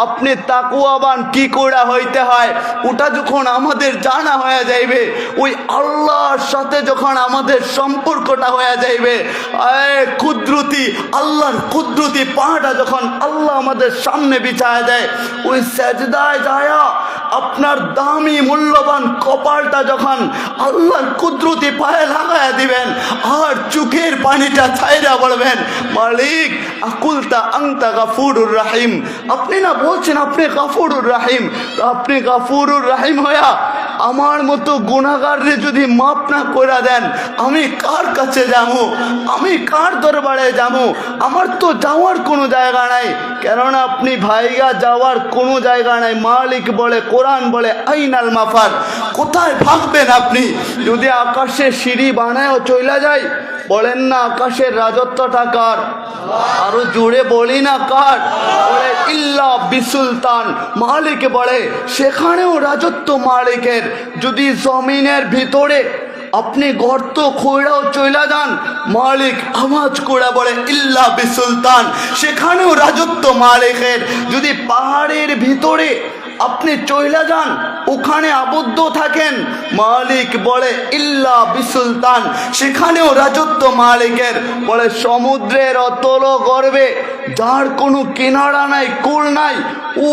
আপনি তাকওয়াবান কি করে হইতে হয় ওটা যখন আমাদের জানা হয়ে যাইবে, ওই আল্লাহর সাথে যখন আমাদের সম্পর্কটা হয়ে যাইবে, কুদরতি আল্লাহর কুদরতি পাটা যখন আল্লাহ আমাদের সামনে বিছায় দেয়, ওই সেজদায় যায়া আপনার দামি মূল্যবান কপালটা যখন আল্লাহর কুদরতি পায়ে লাগায় দিবেন আর চোখের পানিটা ছাইরা বলবেন, মালিক আকুলতা আনতা গাফুরুর রাহিম। আপনি না বলছেন আপনি গাফুরুর রাহিম, তো আপনি গাফুরুর রাহিম হইয়া আমার মতো গুনাহগাররে যদি মাফ না করে দেন, আমি কার কাছে যাবো? আমি কার দরবারে যাবো? আমার তো যাওয়ার কোনো জায়গা নাই, কেননা আপনি ভাইগা যাওয়ার কোনো জায়গা নাই। মালিক বলে, কোরআন বলে, আইনাল মাফার, কোথায় ভাগবেন আপনি? যদি আকাশে সিঁড়ি বানায়ও চইলা যায়, বলেন না আকাশের রাজত্বটা কার? আরো জোরে বলি না কার? বলে ইল্লা বিসুলতান। মালিক বলে সেখানেও রাজত্ব মালিকের। যদি জমিনের ভিতরে আপনি গর্ত খোঁড়াও চইলা যান, মালিক আওয়াজ করে বলে ইল্লা বিসুলতান, সেখানেও রাজত্ব মালিকের। যদি পাহাড়ের ভিতরে আপনি চইলা যান, ওখানে আবদ্ধ থাকেন, মালিক বলে ইল্লা বিসুলতান, সেখানেও রাজত্ব মালিকের। বলে সমুদ্রের অতল গর্বে যার কোনো কিনারা নাই, কুল নাই,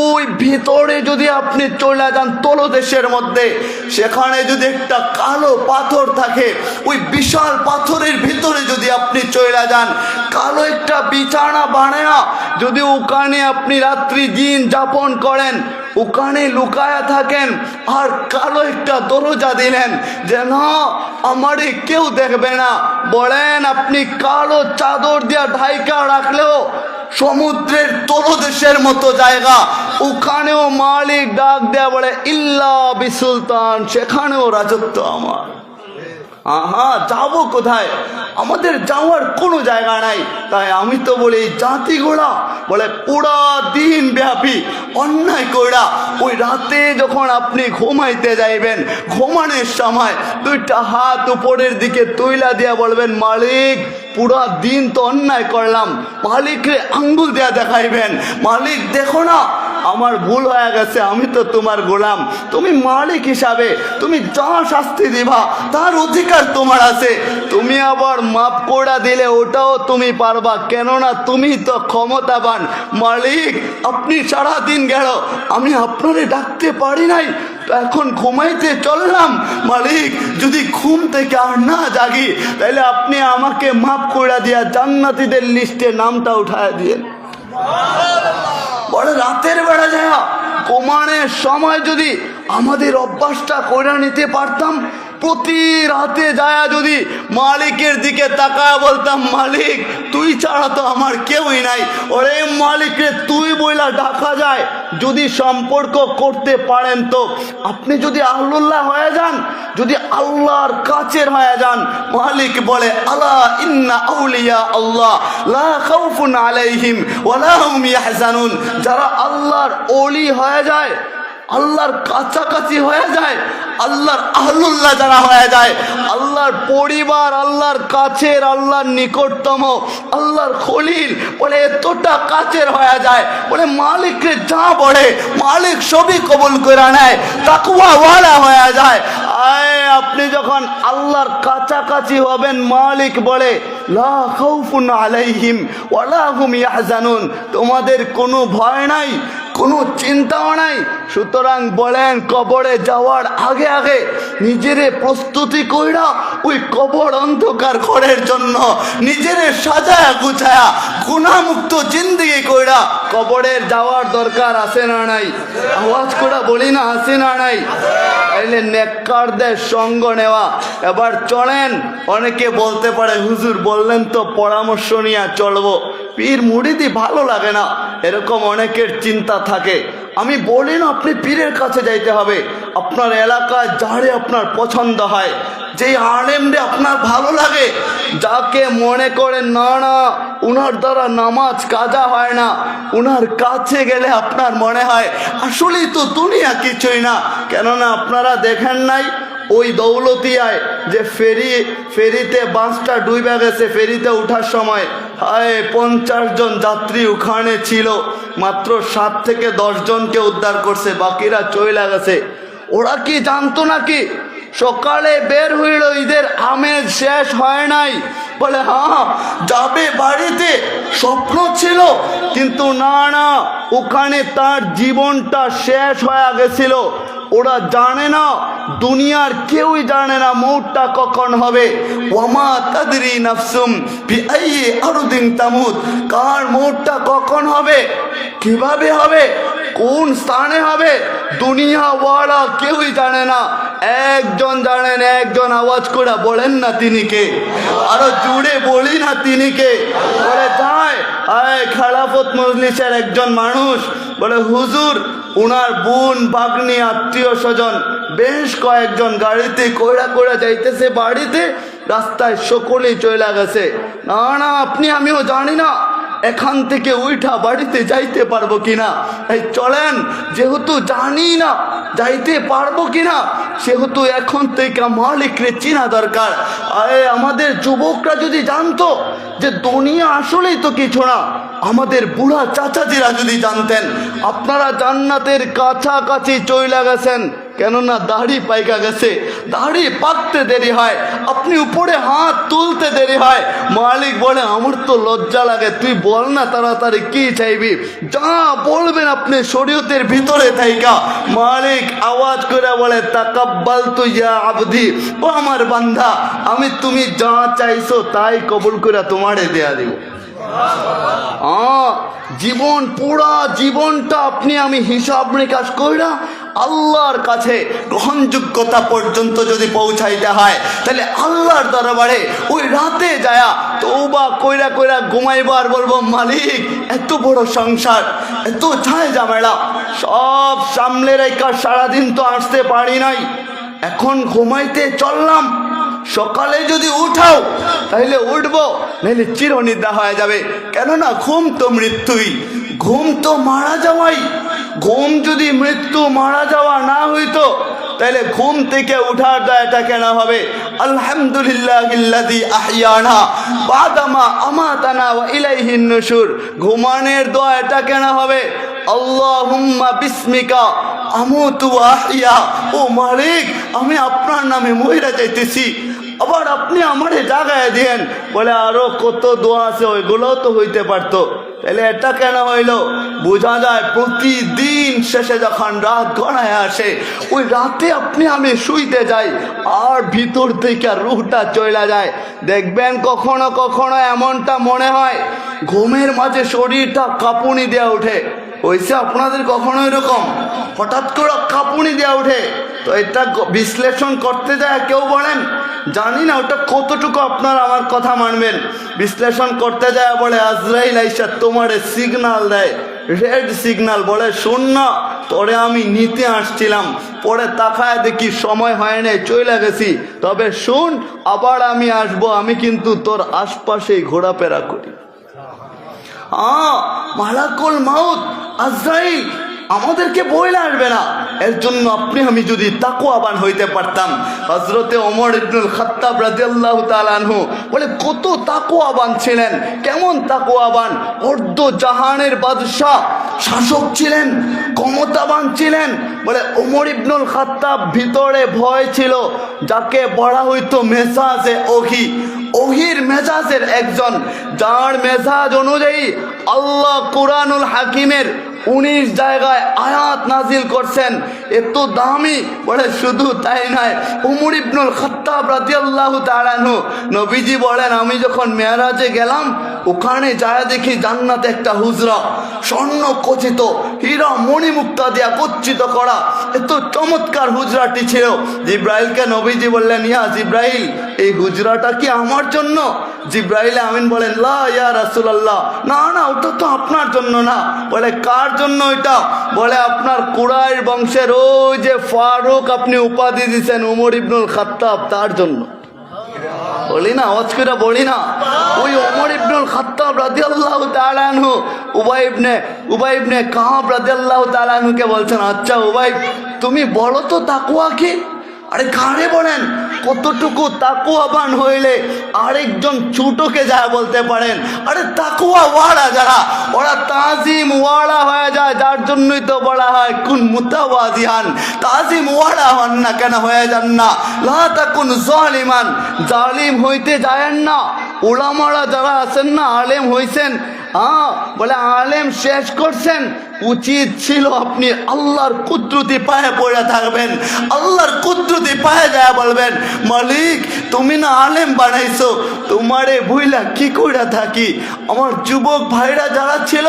ওই ভিতরে যদি আপনি চলে যান তলদেশের মধ্যে, সেখানে যদি একটা কালো পাথর থাকে, ওই বিশাল পাথরের ভিতরে যদি আপনি চলে যান, কালো একটা বিছানা বানায়া যদি ওখানে আপনি রাত্রি দিন যাপন করেন, ওখানে লুকায়া থাকেন, আর কালো একটা দরজা দিলেন যে না আমারে কেউ দেখবে না, বলেন আপনি কালো চাদর দিয়া ঢাইকা রাখলেও সমুদ্রের তলদেশের মতো জায়গা, ওখানেও মালিক ডাক দেয়া বলে ইল্লা বিসুলতান, সেখানেও রাজত্ব আমার। আহা, যাবো কোথায়? আমাদের যাওয়ার কোনো জায়গা নাই। তাই আমি তো বলি জাতিগুলা বলে পুরা দিন ব্যাপী অন্যায় কইরা ওই রাতে যখন আপনি ঘুমাইতে যাইবেন, ঘুমানোর সময় দুইটা হাত উপরের দিকে তুইলা দিয়া বলবেন, মালিক পুরা দিন তো অন্যায় করলাম। মালিকরে আঙ্গুল দেয়া দেখাইবেন, মালিক দেখো না আমার ভুল হয়ে গেছে, আমি তো তোমার গোলাম, তুমি মালিক হিসাবে তুমি যা শাস্তি দিবা তার অধিকার তোমার আছে। তুমি আবার মাফ করে দিলে ওটাও তুমি পারবা, কেননা তুমি তো ক্ষমতাবান। মালিক আপনি সারাদিন গেল, আমি আপনারে ডাকতে পারি নাই, তো এখন ঘুমাইতে চললাম। মালিক যদি ঘুম থেকে আর না জাগি, তাহলে আপনি আমাকে মাফ করে দিয়া জান্নাতীদের লিস্টে নামটা উঠায় দিয়ে। বলে রাতের বেলা যায় ঘুমানোর সময় যদি আমাদের অভ্যাসটা করে নিতে পারতাম, প্রতি রাতে যায় যদি মালিকের দিকে তাকায় বলতাম, মালিক তুই ছাড়া তো আমার কেউই নাই, ওরে মালিকরে তুই বইলা ডাকা যায়। যদি সম্পর্ক করতে পারেন, তো আপনি যদি আল্লাহ হয়ে যান, যদি আল্লাহর কাছের হয়ে যান, মালিক বলে আলা ইন্না আউলিয়া আল্লাহ লা খাউফুন আলাইহিম ওয়া লা হুম ইয়াহজানুন। যারা আল্লাহর ওলি হয়ে যায়, আল্লাহর কাছাকাছি হয়ে যায়, আল্লাহর আহলুল্লাহ যারা হয়ে যায়, আল্লাহর পরিবার, আল্লাহর কাছের, আল্লাহর নিকটতম, আল্লাহর খলিল, বলে এতটা কাছের হয়ে যায়, বলে মালিককে যা বলে মালিক সবই কবুল করে নেয়, তাকওয়াওয়ালা হয়ে যায়। আপনি যখন আল্লাহর কাছাকাছি হবেন, মালিক বলে লা খাউফুন আলাইহিম ওয়া লা হুম ইয়াহজানুন, তোমাদের কোনো ভয় নাই, কোনো চিন্তাও নাই। সুতরাং বলেন কবরে যাওয়ার আগে আগে নিজেরে প্রস্তুতি কইরা ওই কবর অন্ধকার ঘরের জন্য নিজেরে সাজায়া গুছায়া গুনাহমুক্ত জিন্দেগি কইরা কবরের যাওয়ার দরকার আছে না নাই? আওয়াজ করে বলি না, আছে না নাই? তাইলে নেককারদের সঙ্গ নেওয়া। এবার চলেন, অনেকে বলতে পারে হুজুর বললেন তো পরামর্শ নিয়ে চলবো, পীর মুরিদি ভালো লাগে না, এরকম অনেকের চিন্তা থাকে। আমি বলি না আপনি পীরের কাছে যাইতে হবে, আপনার এলাকায় যারে আপনার পছন্দ হয়, যেই আলেমরে আপনার ভালো লাগে, যাকে মনে করে না না উনার দ্বারা নামাজ কাজা হয় না, উনার কাছে গেলে আপনার মনে হয় আসলেই তো দুনিয়া কিছুই না। কেননা আপনারা দেখেন নাই ওই দৌলতিয়ায় যে ফেরিতে বাসটা ডুবে গেছে, ফেরিতে ওঠার সময় 50 জন যাত্রী ওখানে ছিল, মাত্র 7 থেকে 10 জনকে উদ্ধার করছে, বাকিরা চলে গেছে। ওরা কি জানতো নাকি সকালে বের হইল, ঈদের আমেজ শেষ হয় নাই, বলে হ্যাঁ যাবে বাড়িতে, স্বপ্ন ছিল, কিন্তু না না, ওখানে তার জীবনটা শেষ হয়ে গেছিল। ওরা জানে না, দুনিয়ার কেউই জানে না মৌতটা কখন হবে। ওয়ামা তাদরি নাফসুম বিআইয়ি আরদিন তামুত, কার মৌতটা কখন হবে, কিভাবে হবে, কোন স্থানে হবে, দুনিয়াওয়ালা কেউই জানে না। একজন জানেন, একজন, আওয়াজ করে বলেন না তিনি কে, আরো জুড়ে বলি না তিনি কে। বলে যায় খেলাফত মজলিসের একজন মানুষ বলে হুজুর, উনার বোন ভাগ্নি আত্মীয় স্বজন বেশ কয়েকজন গাড়িতে কইরা কইরা যাইতেছে বাড়িতে, রাস্তায় সকলেই চলে গেছে। না না, আপনি আমিও জানি না এখান থেকে উঠা বাড়িতে যাইতে পারবো কিনা, এই চলেন, যেহেতু জানি না যাইতে পারবো কিনা, সেহেতু এখন থেকে মালিকরে চিনা দরকার। আমাদের যুবকরা যদি জানতো যে দুনিয়া আসলেই তো কিছু না, আমাদের বুড়া চাচাজিরা যদি জানতেন আপনারা জান্নাতের কাছাকাছি চলে গেছেন, কেননা দাড়ি পাইকা গেছে, দাড়ি পাকতে দেরি হয়, আপনি উপরে হাত তুলতে দেরি হয়। মালিক বলে আমার তো লজ্জা লাগে, তুই বল না তাড়াতাড়ি কি চাইবি, যা বলবেন আপনি শরীয়তের ভিতরে থাইকা। মালিক আওয়াজ করে বলে তাকাব্বালতু ইয়া আবদি, ও আমার বান্দা, আমি তুমি যা চাইছো তাই কবুল করে তোমারে দেয়া দিব। জীবন, পুরা জীবনটা আপনি আমি হিসাব নিকাশ কইরা আল্লাহর কাছে গ্রহণযোগ্যতা পর্যন্ত যদি পৌঁছাইতে হয়, তাহলে আল্লাহর দরবারে ওই রাতে যায়া তওবা কইরা কইরা ঘুমাইবো আর বলবো মালিক এত বড় সংসার, এত ঝায় ঝামেলা সব সামলে রেখা সারাদিন তো আসতে পারি নাই, এখন ঘুমাইতে চললাম, সকালে যদি উঠাও তাহলে উঠবো, নাহলে চিরনিদ্রা হয়ে যাবে। কেননা ঘুম তো মৃত্যুই, ঘুম তো মারা যাওয়াই। ঘুম যদি মৃত্যু মারা যাওয়া না হইতো তাহলে ঘুম থেকে উঠার দয়াটা কেন হবে? আলহামদুলিল্লাহিল্লাযী আহইয়ানা বাদামা আমাতানা ওয়া ইলাইহিন নুশুর, ঘুমানোর দয়াটা কেন হবে? আল্লাহুম্মা বিসমিকা আমুতু ওয়া আহইয়া, ও মালিক আমি আপনার নামে মইরা যাইতেছি, আবার আপনি আমারে জাগায় দেন। বলে আরো কত দোয়া আছে, ওইগুলোও তো হইতে পারতো, তাহলে এটা কেন হইল? বোঝা যায় প্রতিদিন শেষে যখন রাত গড়ায় আসে, ওই রাতে আপনি আমি শুইতে যাই আর ভিতর থেকে রুহটা চলে যায়। দেখবেন কখনো কখনো এমনটা মনে হয় ঘুমের মাঝে শরীরটা কাঁপুনি দেওয়া উঠে। হয়েছে আপনাদের কখনো এরকম হঠাৎ করে কাঁপুনি দেওয়া উঠে? তো এটা বিশ্লেষণ করতে যায় কেউ বলেন জানি না ওটা কতটুকু আপনার আমার কথা মানবেন। বিশ্লেষণ করতে যায় বলে আজরাইল আইসা তোমারে সিগনাল দেয়, রেড সিগনাল, বলে শোন না তোরে আমি নিতে আসছিলাম, পরে তাকায় দেখি সময় হয় নাই চলে গেছি, তবে শুন আবার আমি আসবো, আমি কিন্তু তোর আশপাশেই ঘোরাফেরা করি। মালাকুল মাউত আজরাইল আমাদেরকে বইলে আসবে না। এর জন্য আপনি আমি যদি তাকওয়াবান হইতে পারতাম। হযরতে ওমর ইবনুল খাত্তাব রাদিয়াল্লাহু তাআলা আনহু বলে কত তাকওয়াবান ছিলেন, কেমন তাকওয়াবান, অর্ধ জাহানের বাদশাহ শাসক ছিলেন, ক্ষমতাবান ছিলেন। বলে ওমর ইবনুল খাত্তাব ভিতরে ভয় ছিল, যাকে বলা হইতো মেজাজে ওহি, ওহির মেজাজের একজন, যার মেজাজ অনুযায়ী আল্লাহ কুরআনুল হাকিমের 19 জায়গায় আয়াত নাজিল করছেন, এত দামি। বলে শুধু তাই নয়, উমর ইবনুল খাত্তাব রাদিয়াল্লাহু তাআলা আনহু, নবীজি বলেন আমি যখন মেরাজে গেলাম ওখানে যায় দেখি জান্নাতে একটা হুজরা, স্বর্ণ খচিত হীরা মণিমুক্তা দিয়া গচ্ছিত করা, এত চমৎকার হুজরাটি ছিল। জিব্রাইলকে নবীজি বললেন ইয়া জিব্রাইল এই হুজরাটা কি আমার জন্য? জিব্রাইল আমিন বলেন লা ইয়া রাসূলুল্লাহ, না না ওটা তো আপনার জন্য না। বলে কার জন্য ওইটা? বলে আপনার কুরাইশ বংশের ওই যে ফারুক আপনি উপাধি দিয়েছেন উমর ইবনুল খাত্তাব, তার জন্য। বলি না আওয়াজ করে বলি না, ওই ওমর ইবনুল খাত্তাব রাদিয়াল্লাহু তাআলা আনহু উবাই ইবনে কাব রাদিয়াল্লাহু তাআলা আনহুকে বলছেন আচ্ছা উবাই তুমি বলো তো তাকওয়া কি? আরে কারে বলেন কতটুকু তাকুয়াবান হইলে আরেকজন ছোটকে যায় বলতে পারেন? আরে তাকুয়া ওয়ালা যারা, ওরা তাজিম ওয়ালা হয়ে যায়, যার জন্যই তো বলা হয় কুন মুতাওয়াজিহান। তাজিম ওয়ালা হন না কেন, হয়ে যান না। লা তাকুন জালিমান, জালিম হইতে যায়েন না। উলামারা যারা আছেন না, আলেম হইছেন, বলে আলেম শেষ করছেন, উচিত ছিল আপনি আল্লাহর কুদরতি পায়ে পড়ে থাকবেন, আল্লাহর কুদরতি পায়ে যায় বলবেন, মালিক তুমি না আলেম বানাইছো, তোমারে ভুইলা কি করে থাকি। আমার যুবক ভাইরা যারা ছিল,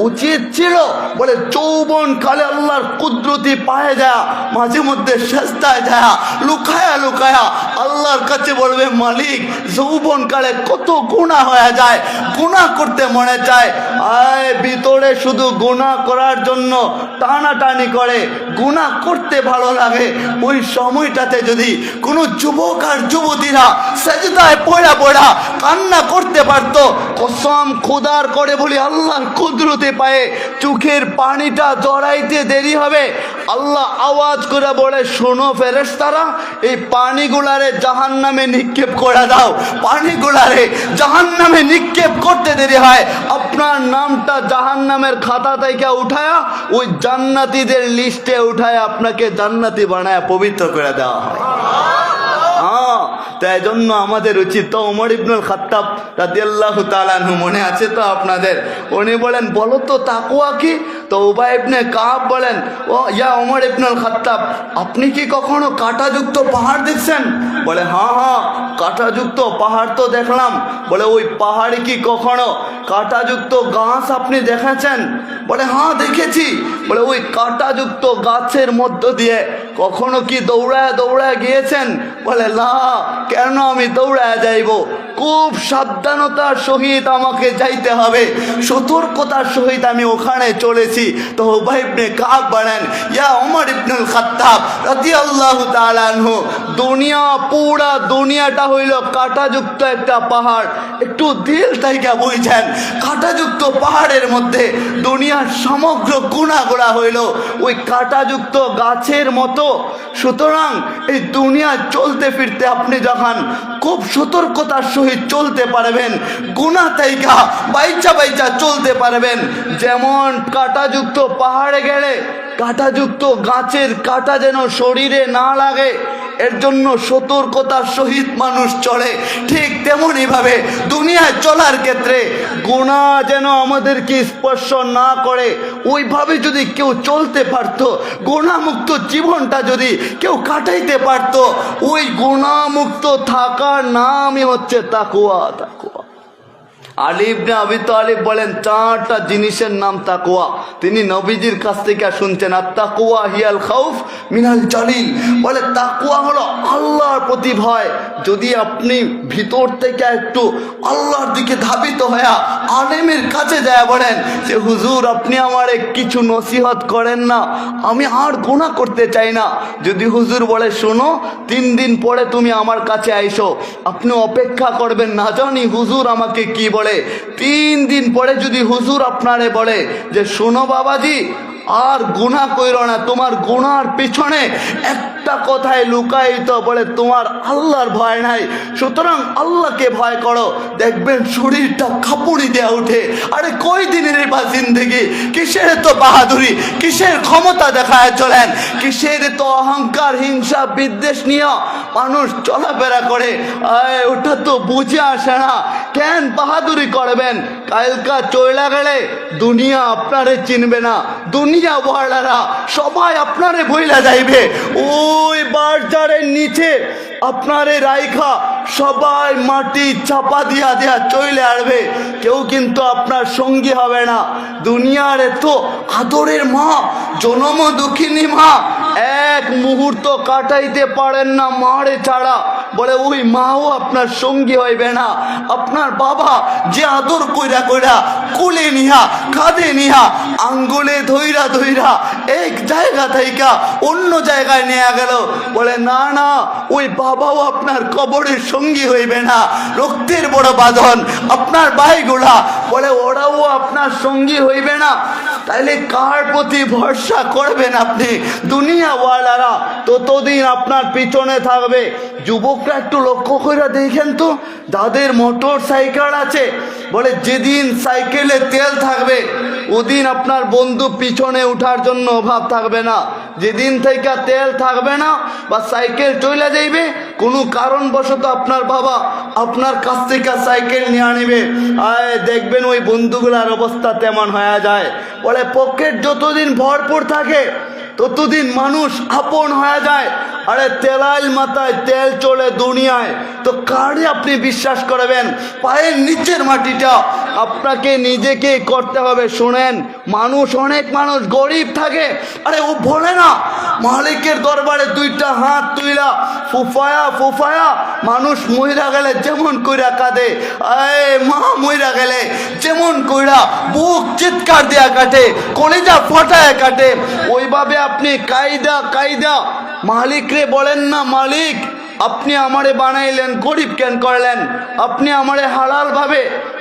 উচিত ছিল বলে যৌবন কালে আল্লাহর কুদরতি পায়ে যায়, মাঝে মধ্যে সেজদায় যায়, লুকায়া লুকায়া আল্লাহর কাছে বলবে, মালিক যৌবন কালে কত গুনাহ হয়ে যায়, গুনাহ করতে মনে চায়, আয় ভিতরে শুধু গুনাহ করার জন্য টানাটানি করে, গুনাহ করতে ভালো লাগে। ওই সময়টাতে যদি কোনো যুবক আর যুবতীরা সেজদায় পড়া পড়া কান্না করতে পারতো, কসম খোদার করে বলি আল্লাহর কুদরতে পায়ে চোখের পানিটা জড়াইতে দেরি হবে। আল্লাহ আওয়াজ করে বলে, শোনো ফেরেশতারা, এই পানিগুলারে জাহান্নামে নিক্ষেপ করে দাও। পানিগুলারে জাহান্নামে নিক্ষেপ করতে দেরি হয়, আপনার নামটা জাহান্নামের খাতা থেকে উঠায়া ওই জান্নাতীদের লিস্টে উঠায় আপনাকে জান্নাতি বানায় পবিত্র করে দেওয়া হয়। তাই জন্য আমাদের উচিত, তো ওমর ইবনুল খাত্তাব রাদিয়াল্লাহু তাআলা আনহু মনে আছে তো আপনাদের, উনি বলেন বলো তো তাকওয়া কি? তো উবাই ইবনে কাব বলেন, ও ইয়া ওমর ইবনুল খাত্তাব, আপনি কি কখনো কাঁটাযুক্ত পাহাড় দেখছেন? বলে হ্যাঁ কাঁটাযুক্ত পাহাড় তো দেখলাম। বলে ওই পাহাড়ে কি কখনো কাঁটাযুক্ত গাছ আপনি দেখেছেন? বলে হ্যাঁ দেখেছি। বলে ওই কাঁটাযুক্ত গাছের মধ্য দিয়ে কখনো কি দৌড়ায় দৌড়ায় গিয়েছেন? বলে না, কেন আমি দৌড়ায় যাইব? খুব সাবধানতার সহিত আমাকে যাইতে হবে, সতর্কতার সহিত আমি ওখানে চলেছি। তো উবাই ইবনে কাব বলেন, ইয়া ওমর ইবনুল খাত্তাব রাদিয়াল্লাহু তাআলা আনহু, দুনিয়া পুরা দুনিয়াটা হইল কাঁটাযুক্ত একটা পাহাড়। একটু দিল থেকে বুঝছেন, কাঁটাযুক্ত পাহাড়ের মধ্যে দুনিয়ার সমগ্র গুণাগুলা হইল ওই কাঁটাযুক্ত গাছের মতো। সুতরাং এই দুনিয়া চলতে ফিরতে আপনি যখন খুব সতর্কতার সহিত চলতে পারবেন, গুনাহ থেকে বাইচা বাইচা চলতে পারবেন। যেমন কাঁটাযুক্ত পাহাড়ে গেলে কাঁটাযুক্ত গাছের কাঁটা যেন শরীরে না লাগে, এর জন্য সতর্কতার সহিত মানুষ চলে, ঠিক তেমনই ভাবে দুনিয়ায় চলার ক্ষেত্রে গুনাহ যেন আমাদেরকে স্পর্শ না করে, ওইভাবে যদি কেউ চলতে পারত, গুনাহমুক্ত জীবনটা যদি কেউ কাটাইতে পারত, ওই গুনাহমুক্ত থাকার নামই হচ্ছে তাকওয়া। তাকওয়া আলী ইবনে আবি তালিব বলেন, চারটা জিনিসের নাম তাকওয়া। তিনি নবীজির কাছ থেকে শুনছেন, আর তাকওয়া হিয়াল খাউফ মিনাল জালিল। বলে তাকওয়া হলো আল্লাহর প্রতি ভয়। যদি আপনি ভিতর থেকে একটু আল্লাহর দিকে ধাবিত হয়ে আলেমের কাছে যায় বলেন যে হুজুর আপনি আমারে কিছু নসিহত করেন না, আমি আর গুনাহ করতে চাই না। যদি হুজুর বলে শোনো 3 দিন পরে তুমি আমার কাছে আইসো, আপনি অপেক্ষা করবেন, না জানি হুজুর আমাকে কি বলে। 3 দিন পরে যদি হুজুর আপনারে বলে যে শোনো বাবাজি আর গুনাহ কইরো না, তোমার গুনার পিছনে একটা কথাই লুকায়িত, বলে তোমার আল্লাহর ভয় নাই, সুতরাং আল্লাহকে ভয় করো, দেখবেন শরীরটা কাঁপুনি দেয়া উঠে। আরে কই দিনের বা জিন্দেগি, কিসের তো বাহাদুরি, কিসের ক্ষমতা দেখায় চলেন, কিসের তো অহংকার হিংসা বিদ্বেষ নিয়ে মানুষ চলাফেরা করে। ওটা তো বুঝে আসে না, কেন বাহাদুরি করবেন? কালকা চইলা গেলে দুনিয়া আপনারে চিনবে না, দুনিয়া ওয়ালারা সবাই আপনারে বইলা যাইবে। ওই বাজারের নিচে আপনারে রাইখা সবাই মাটি চাপা দিয়া দিয়া চলে আসবে, কেউ কিন্তু আপনার সঙ্গী হবে না। দুনিয়ার এত আদরের মা, জনম দুঃখিনী মা, এক মুহূর্ত কাটাইতে পারেন না মারে ছাড়া। বলে ওই মাও আপনার সঙ্গী হইবে না। আপনার বাবা যে আদর কইরা কইরা কোলে নিয়া কাঁধে নিয়া আঙ্গুলে ধইরা ধইরা এক জায়গা থেকে অন্য জায়গায় নিয়ে গেল, বলে না না ওই বাবাও আপনার কবরের সঙ্গী হইবে না। রক্তের বড় বাঁধন আপনার ভাইগুলা, বলে ওরাও আপনার সঙ্গী হইবে না। তাইলে কার প্রতি ভরসা করবেন আপনি? দুনিয়াওয়ালারা ততদিন আপনার পিছনে থাকবে। যুবকরা একটু লক্ষ্য করে দেখেন তো, যাদের মোটর সাইকেল আছে, বলে যেদিন সাইকেলে তেল থাকবে ওদিন আপনার বন্ধু পিছনে উঠার জন্য অভাব থাকবে না। যেদিন থেকে তেল থাকবে না বা সাইকেল চলে যাইবে, কোনো কারণবশত আপনার বাবা আপনার কাছ থেকে সাইকেল নিয়ে আনিবে, আয় দেখবেন ওই বন্ধুগুলার অবস্থা তেমন হয়ে যায়। বলে পকেট যতদিন ভরপুর থাকে ততদিন মানুষ আপন হয়ে যায়। আরে তেলাইল মাথায় তেল চলে দুনিয়ায়, তো কারে আপনি বিশ্বাস করবেন? পায়ের নিচের মাটিটা আপনাকে নিজেকে করতে হবে। শুনেন, অনেক মানুষ গরিব থাকে, আরে ও বলে না মালিকের দরবারে দুইটা হাত তুইলা ফুফায়া ফুফায়া, মানুষ মইরা গেলে যেমন কইরা কাঁদে, আয় মা মইরা গেলে যেমন কইরা বুক চিৎকার দেয়া কাটে, কলিজা ফটায় কাটে, ওইভাবে আপনি কায়দা কায়দা মালিকরে বলেন না, মালিক আপনি আমারে বানাইলেন, গরিব কেন করলেন? আপনি আমারে হালাল ভাবে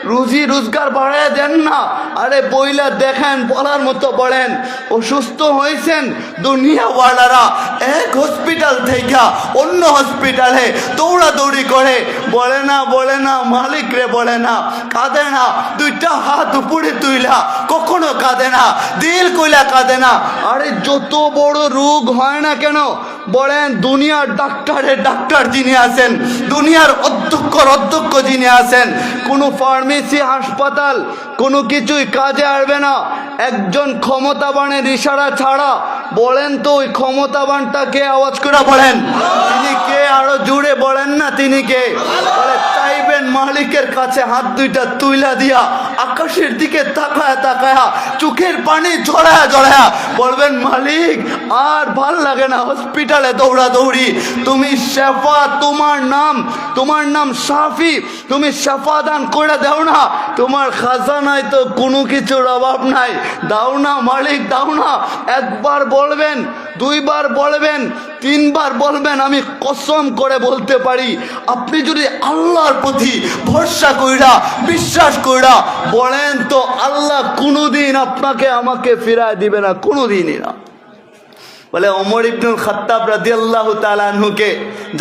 রুজি রোজগার বাড়ায় দেন না। আরে বইলা দেখেন, বলার মতো বলেন। অসুস্থ হয়েছেন, দুনিয়াওয়ালারা এক হসপিটাল থেকে অন্য হসপিটালে দৌড়াদৌড়ি করে, বলে না মালিক রে, বলে না, কাঁদে না, দুইটা হাত উপরে তুইলা কখনো কাঁদে না, দিল কইলা কাঁদে না। আরে যত বড় রোগ হয় না কেন, বলেন দুনিয়ার ডাক্তারের ডাক্তার যিনি আছেন, দুনিয়ার অধ্যক্ষ যিনি আছেন, কোনো ফার্মেসি হাসপাতাল কোনো কিছুই কাজে আসবে না একজন ক্ষমতাবানের ইশারা ছাড়া। বলেন তো ওই ক্ষমতাবানটাকে আওয়াজ করে বলেন, তিনি কে? আরো জুড়ে বলেন না, তিনি কে? বলে চাইবেন মালিকের কাছে হাত দুইটা তুইলা দিয়া আকাশের দিকে তাকায়া তাকায়া চোখের পানি ঝরায়া ঝরায়া বলবেন, মালিক আর ভাল লাগে না হসপিটালে দৌড়াদৌড়ি, তুমি শেফা, তোমার নাম শাফি, তুমি শেফা দান করে দাও না, তোমার খাজানায় তো কোনো কিছুর অভাব নাই, দাও না মালিক, দাও না। একবার বলবেন, দুইবার বলবেন, তিনবার বলবেন, আমি কসম করে বলতে পারি আপনি যদি আল্লাহর প্রতি ভরসা কইরা বিশ্বাস কইরা বলেন তো আল্লাহ কোনোদিন আপনাকে আমাকে ফিরায় দিবে না, কোনোদিনই না। বলে ওমর ইবনুল খাত্তাব রাদিয়াল্লাহু তাআলা আনহুকে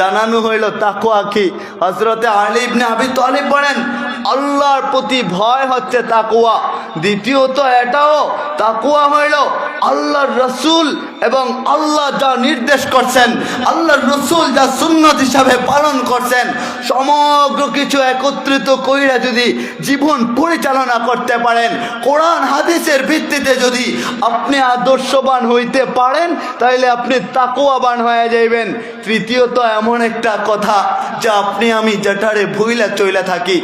জানানো হইল তাকওয়া কি। হযরতে আলী ইবনে আবি তালিব বলেন আল্লাহর প্রতি ভয় হচ্ছে তাকওয়া। দ্বিতীয়ত এটাও তাকওয়া হইল আল্লাহর রাসূল এবং আল্লাহ যা নির্দেশ করছেন, আল্লাহর রাসূল যা সুন্নাত হিসাবে পালন করছেন, সমগ্র কিছু একত্রিত কইরা যদি জীবন পরিচালনা করতে পারেন, কোরআন হাদিসের ভিত্তিতে যদি আপনি আদর্শবান হইতে পারেন, তাইলে আপনি তাকওয়াবান হয়ে যাইবেন। তৃতীয়ত এমন একটা কথা যে আপনি আমি যেটারে ভুইলা চইলা থাকি,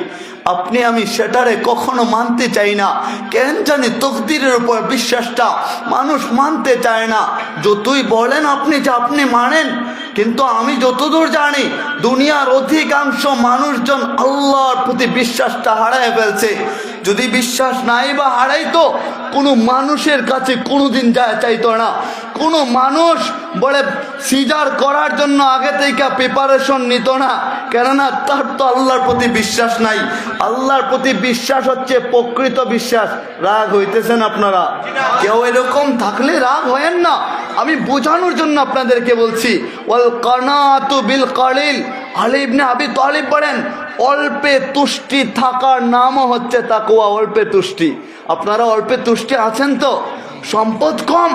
আপনি আমি সেটারে কখনো মানতে চাই না। কেন জানি তকদিরের উপর বিশ্বাসটা মানুষ মানতে চায় না। যতই বলেন আপনি যে আপনি মানেন, কিন্তু আমি যতদূর জানি দুনিয়ার অধিকাংশ মানুষজন আল্লাহর প্রতি বিশ্বাসটা হারায় ফেলছে। যদি বিশ্বাস নাই বা হারাইতো, কোনো মানুষের কাছে কোনোদিন যায় চাইতো না। কোনো মানুষ বলে সিজার করার জন্য আগে থেকে প্রিপারেশন নিত না, কেননা তার তো আল্লাহর প্রতি বিশ্বাস নাই। আল্লাহর প্রতি বিশ্বাস হচ্ছে প্রকৃত বিশ্বাস। রাগ হইতেছেন আপনারা? কেউ এরকম থাকলে রাগ হয়েন না, আমি বোঝানোর জন্য আপনাদেরকে বলছি। ওয়াল কানাতু বিল কালিল, আলী ইবনে আবি তালিব বলেন অল্পে তুষ্টি থাকার নামও হচ্ছে তাকওয়া। অল্পে তুষ্টি, আপনারা অল্পে তুষ্টি আছেন তো? সম্পদ কম,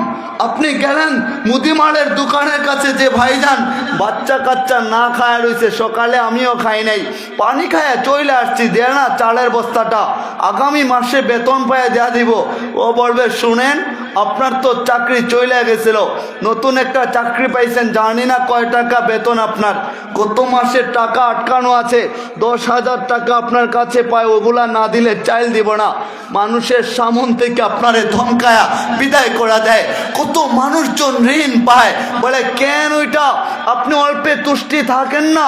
আপনি গেলেন মুদিমালের দোকানের কাছে, যে ভাইজান বাচ্চা কাচ্চা না খায় রয়েছে, সকালে আমিও খাই নাই, পানি খায় চলে আসছি, দে না চালের বস্তাটা, আগামী মাসে বেতন পায় দেয়া দিব। ও বলবে শুনেন, আপনার তো চাকরি চলে গেছিল, নতুন একটা চাকরি পাইছেন, জানি না কয় টাকা বেতন আপনার, কত মাসের টাকা আটকানো আছে, 10,000 টাকা আপনার কাছে পায়, ওগুলা না দিলে চাইল দিব না। মানুষের সামন থেকে আপনারে ধমকায়া বিদায় করা দেয়। কত মানুষজন ঋণ পায়, বলে কেন ওইটা আপনি অল্পে তুষ্টি থাকেন না?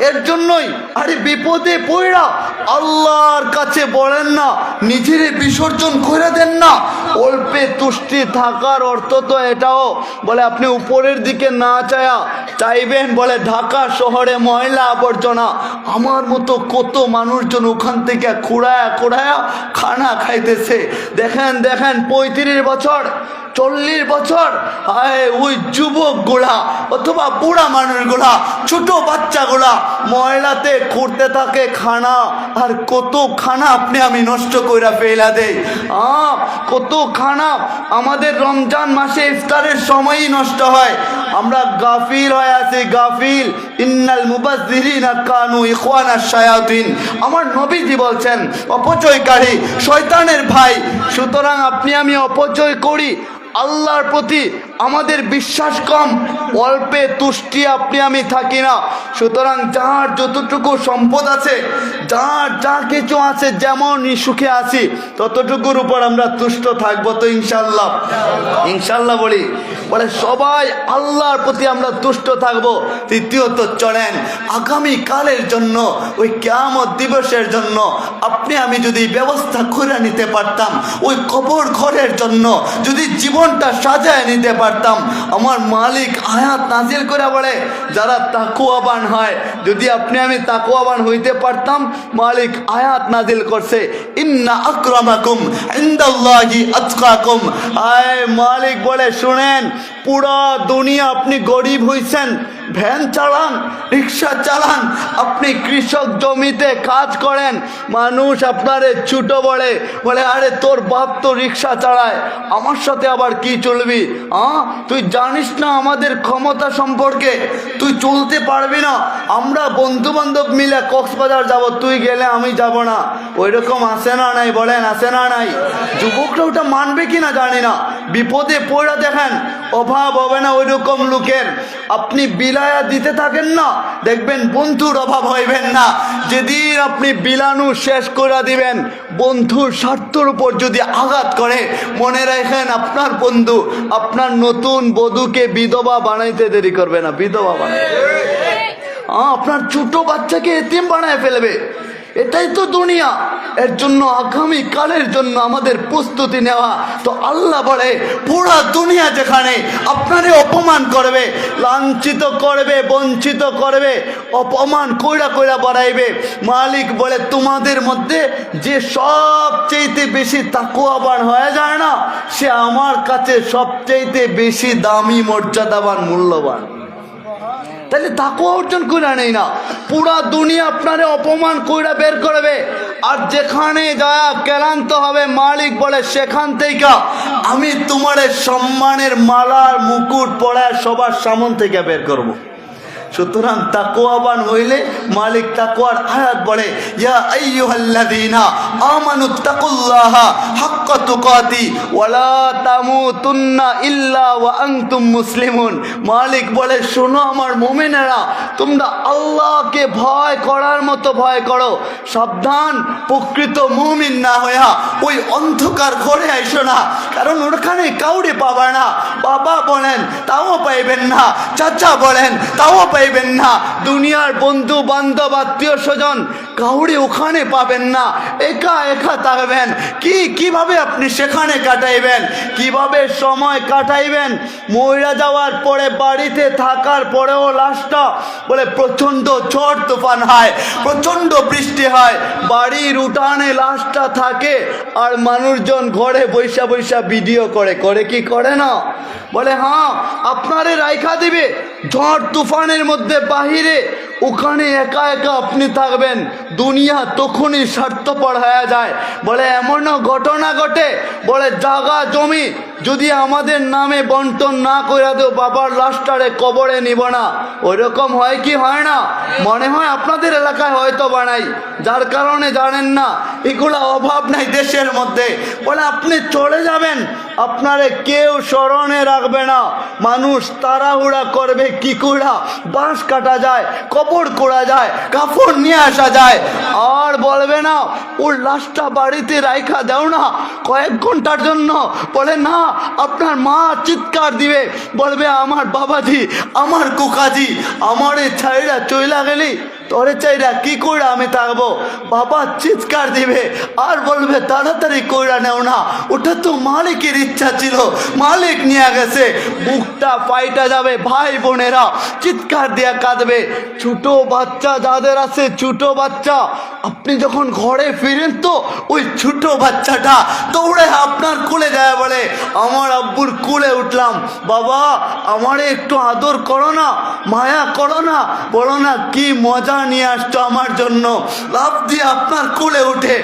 এর জন্যই আরে বিপদে পড়া আল্লাহর কাছে বলেন না, নিজের বিসর্জন করে দেন না। অল্পে তুষ্টি থাকার অর্থ তো এটাও বলে আপনি উপরের দিকে না চাইবেন বলে ঢাকা শহরে ময়লা আবর্জনা, আমার মতো কত মানুষজন ওখান থেকে খুঁড়ায়া খানা খাইতেছে। দেখেন 35 বছর 40 বছর ওই যুবকগুলা অথবা বুড়া মানুষগুলা ছোট বাচ্চাগুলা ময়লাতে খুঁড়তে থাকে খানা, আর কত খানা আপনি আমি নষ্ট কইরা ফেলা দেই। কত খানা আমাদের রমজান মাসে ইফতারের সময়ই নষ্ট হয়। আমরা গাফিল হয়ে আছি, গাফিল। ইন্নাল মুবাজ্জিরিনা কানু ইখওয়ানাশ শায়াতিন, আমার নবীজি বলছেন অপচয়কারী শয়তানের ভাই। সুতরাং আপনি আমি অপচয় করি, আল্লাহর প্রতি আমাদের বিশ্বাস কম, অল্পে তুষ্টি আপনি আমি থাকি না। সুতরাং যার যতটুকু সম্পদ আছে, যার যা কিছু আছে, যেমন সুখে আছি ততটুকুর উপর আমরা তুষ্ট থাকবো তো ইনশাল্লাহ। ইনশাল্লাহ বলে সবাই আল্লাহর প্রতি আমরা তুষ্ট থাকবো। তৃতীয়ত চলেন আগামী কালের জন্য, ওই কিয়ামত দিবসের জন্য আপনি আমি যদি ব্যবস্থা করে নিতে পারতাম, ওই কবর ঘরের জন্য যদি জীবনটা সাজায় নিতে পারতাম, আমার মালিক আয়াত নাজিল করে বলে যারা তাকওয়াবান হয়, যদি আপনি আমি তাকওয়াবান হইতে পারতাম, মালিক আয়াত নাজিল করছে ইন্না আকরামাকুম ইনদাল্লাহি আতকাকুম। মালিক বলে শুনেন, পুরো দুনিয়া আপনি গরিব হইছেন, ভ্যান চালান, রিক্সা চালান, আপনি কৃষক জমিতে কাজ করেন, মানুষ আপনারে ছোট বলে আরে তোর বাপ তো রিক্সা চালায়, আমার সাথে আবার কি চলবি? তুই জানিস না আমাদের ক্ষমতা সম্পর্কে, তুই চলতে পারবি না। আমরা বন্ধু বান্ধব মিলে কক্সবাজার যাব, তুই গেলে আমি যাব না। ওই রকম আসে না নাই? বলেন আসে না নাই? যুবকরা ওটা মানবে কিনা জানি না। বিপদে পড়া দেখেন, অভাব হবে না ওই রকম লোকের। আপনি বিলায়া দিতে থাকেন না, দেখবেন বন্ধুর অভাব হইবেন না। যেদিন আপনি বিলানু শেষ করে দিবেন, বন্ধুর স্বার্থের উপর যদি আঘাত করে, মনে রাখেন আপনার বন্ধু আপনার নতুন বধূকে বিধবা বানাইতে দেরি করবে না, বিধবা বানাইতে। আপনার ছোট বাচ্চাকে এতিম বানায় ফেলবে। এটাই তো দুনিয়া। এর জন্য আগামী কালের জন্য আমাদের প্রস্তুতি নেওয়া। তো আল্লাহ বলে পুরা দুনিয়া যেখানে আপনারে অপমান করবে, লাঞ্ছিত করবে, বঞ্চিত করবে, অপমান কইরা বাড়াইবে, মালিক বলে তোমাদের মধ্যে যে সবচেয়ে বেশি তাকওয়াবান হয়ে যায় না, সে আমার কাছে সবচেয়ে বেশি দামি, মর্যাদাবান, মূল্যবান। তাহলে তাকওয়া অর্জন করে নেই না, পুরা দুনিয়া আপনারে অপমান কইরা বের করবে, আর যেখানে যায় ক্লান্ত হবে, মালিক বলে সেখান থেকে আমি তোমারে সম্মানের মালার মুকুট পরায় সবার সামনে থেকে বের করব। সুতরাং তাকওয়াবান হইলে মালিক তাকওয়ার আয়াত বলে ইয়া আইয়ুহাল্লাযীনা আমানুত্তাকুল্লাহা হাক্কা তুকাতি ওয়া লা তামুতুন্না ইল্লা ওয়া আনতুম মুসলিমুন। মালিক বলে শোনো আমার মুমিনেরা, তোমরা আল্লাহকে ভয় করার মতো ভয় করো, সাবধান প্রকৃত মুমিন না হইয়া ওই অন্ধকার ঘরে আইসো না, কারণ ওখানে কাউরে পাবা না। বাবা বলেন তাও পাইবেন না, চাচা বলেন তাও পাইবেন না, দুনিয়ার বন্ধু বান্ধব আত্মীয় স্বজন কাউরে ওখানে পাবেন না। একা থাকবেন। কিভাবে আপনি সেখানে কাটাইবেন? কিভাবে সময় কাটাইবেন? মইরা যাওয়ার পরে বাড়িতে থাকার পরেও লাশটা বলে প্রচন্ড ঝড় তুফান হয়, প্রচন্ড বৃষ্টি হয়, বাড়ির উঠানে লাশটা থাকে, আর মানুষজন ঘরে বৈশা ভিডিও করে কি করে না? বলে আপনারে রাইখা দিবে ঝড় তুফানের মধ্যে বাহিরে, ওখানে একা আপনি থাকবেন। দুনিয়া তখনই স্বার্থপর হয়ে যায়। বলে এমনও ঘটনা ঘটে, বলে জায়গা জমি যদি আমাদের নামে বন্টন না করে দেও, বাবার লাশটারে কবরে নিব না। ওই রকম হয় কি হয় না? মনে হয় আপনাদের এলাকায় হয়তো বানাই, যার কারণে জানেন না, এগুলা অভাব নাই দেশের মধ্যে। বলে আপনি চলে যাবেন, আপনারে কেউ স্মরণে রাখবে না। মানুষ তাড়াহুড়া করবে, কি করে বাঁশ কাটা যায়, কবর করা যায়, কাপড় নিয়ে আসা যায়, আর বলবে না ওর লাশটা বাড়িতে রাইখা দাও না কয়েক ঘন্টার জন্য। বলে না, আপনার মা চিৎকার দিবে, বলবে আমার বাবাজি, আমার কুকাজি আমারে ছাইড়া চইলা গেলি, তোরে চাইরা কি কইরা আমি থাকবো? বাবা চিৎকার দিবে আর বলবে তাড়াতাড়ি কইরা নেও না, ওটা তো মালিকের ইচ্ছা ছিল, মালিক নিয়ে গেছে। বুকটা ফাইটা যাবে, ভাই বোনেরা চিৎকার দিয়া কাঁদবে। ছোট বাচ্চা যাদের আছে, ছোট বাচ্চা, আপনি যখন ঘরে ফিরেন তো ওই ছোট বাচ্চাটা দৌড়ে আপনার কোলে যায়, বলে আমার আব্বুর কোলে উঠলাম, বাবা আমারে একটু আদর করো না, মায়া করো না, বলো না কি মজা নিয়ে আসছো আমার জন্য। লাফ দিয়ে আপনার কোলে উঠে